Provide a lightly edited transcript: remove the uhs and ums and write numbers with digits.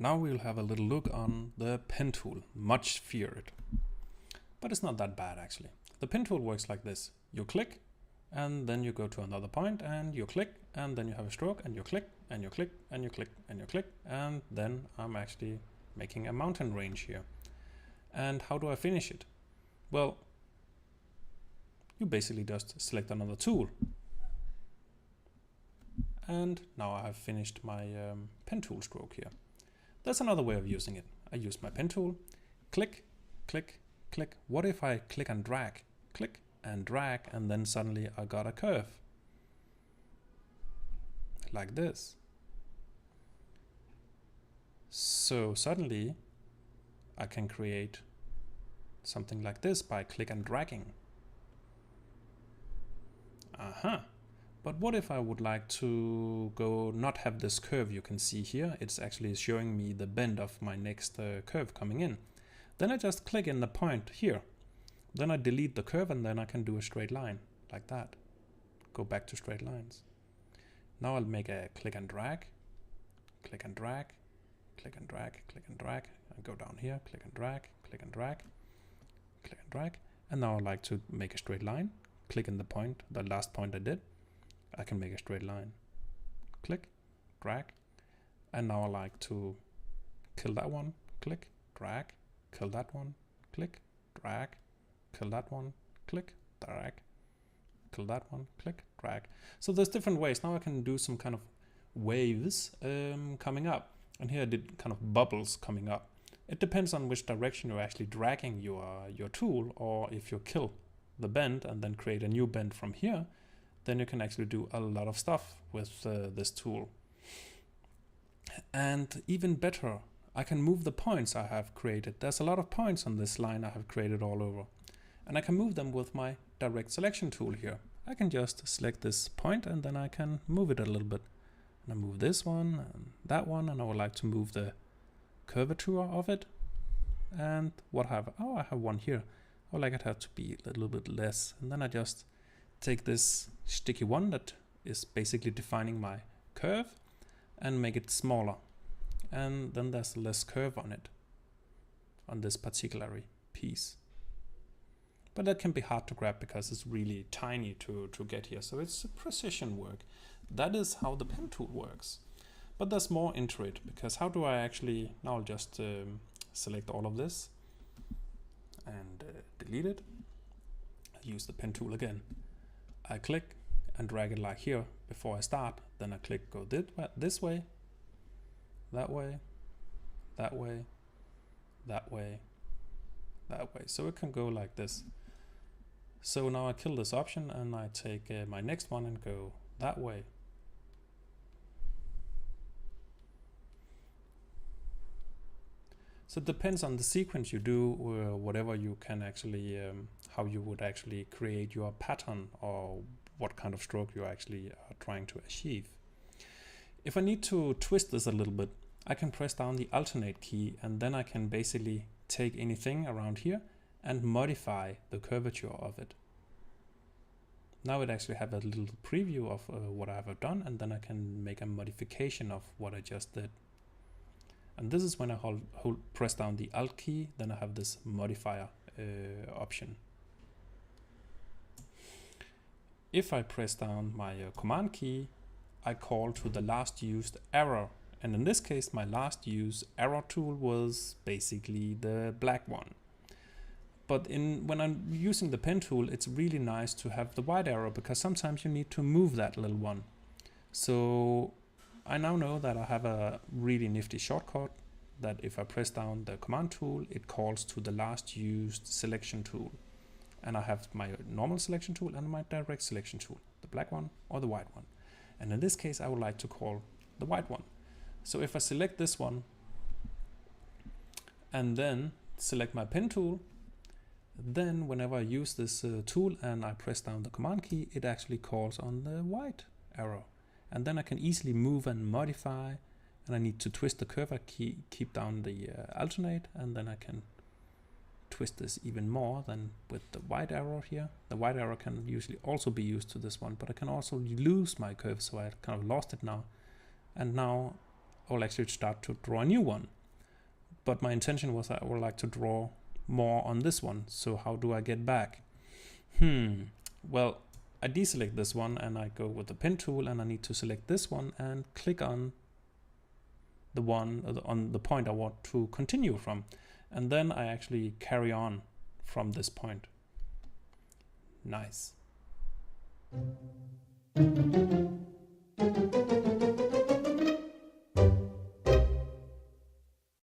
now we'll have a little look on the pen tool, much feared. But it's not that bad actually. The pen tool works like this. You click, and then you go to another point, and you click, and then you have a stroke, and you click, and you click, and you click, and you click, and then I'm actually making a mountain range here. And how do I finish it? Well, you basically just select another tool. And now I have finished my pen tool stroke here. That's another way of using it. I use my pen tool, click, click, click. What if I click and drag? Click and drag, and then suddenly I got a curve. Like this. So suddenly I can create something like this by click and dragging. But what if I would like to go not have this curve you can see here? It's actually showing me the bend of my next curve coming in. Then I just click in the point here. Then I delete the curve, and then I can do a straight line like that. Go back to straight lines. Now I'll make a click and drag, click and drag, click and drag, click and drag, and go down here, click and drag, click and drag, click and drag. And now I'd like to make a straight line. Click in the point, the last point I did. I can make a straight line. Click, drag, and now I like to kill that one. Click, drag, kill that one. Click, drag, kill that one. Click, drag, kill that one. Click, drag. So there's different ways. Now I can do some kind of waves coming up, and here I did kind of bubbles coming up. It depends on which direction you're actually dragging your tool, or if you kill the bend and then create a new bend from here, then you can actually do a lot of stuff with this tool. And even better, I can move the points I have created. There's a lot of points on this line I have created all over, and I can move them with my direct selection tool here. I can just select this point, and then I can move it a little bit. And I move this one and that one, and I would like to move the curvature of it. And what have I? Oh, I have one here. I would like it to have to be a little bit less. And then I just take this sticky one that is basically defining my curve and make it smaller. And then there's less curve on it, on this particular piece. But that can be hard to grab because it's really tiny to get here. So it's precision work. That is how the pen tool works. But there's more into it, because how do I actually, now I'll just select all of this and delete it. Use the pen tool again. I click and drag it like here before I start. Then I click, go this way, that way, that way, that way, that way. So it can go like this. So now I kill this option, and I take my next one and go that way. So it depends on the sequence you do, or whatever you can actually, how you would actually create your pattern, or what kind of stroke you actually are trying to achieve. If I need to twist this a little bit, I can press down the alternate key, and then I can basically take anything around here and modify the curvature of it. Now it actually have a little preview of what I have done, and then I can make a modification of what I just did. And this is when I press down the Alt key, then I have this modifier option. If I press down my Command key, I call to the last used arrow. And in this case, my last used arrow tool was basically the black one. But when I'm using the pen tool, it's really nice to have the white arrow, because sometimes you need to move that little one. So I now know that I have a really nifty shortcut that if I press down the command tool, it calls to the last used selection tool. And I have my normal selection tool and my direct selection tool, the black one or the white one. And in this case, I would like to call the white one. So if I select this one and then select my pen tool, then whenever I use this tool and I press down the command key, it actually calls on the white arrow. And then I can easily move and modify, and I need to twist the curve. I keep down the alternate, and then I can twist this even more than with the white arrow here. The white arrow can usually also be used to this one, but I can also lose my curve, so I kind of lost it now. And now I'll actually start to draw a new one. but my intention was I would like to draw more on this one. So how do I get back? Well, I deselect this one and I go with the pen tool, and I need to select this one and click on the one on the point I want to continue from. And then I actually carry on from this point. Nice.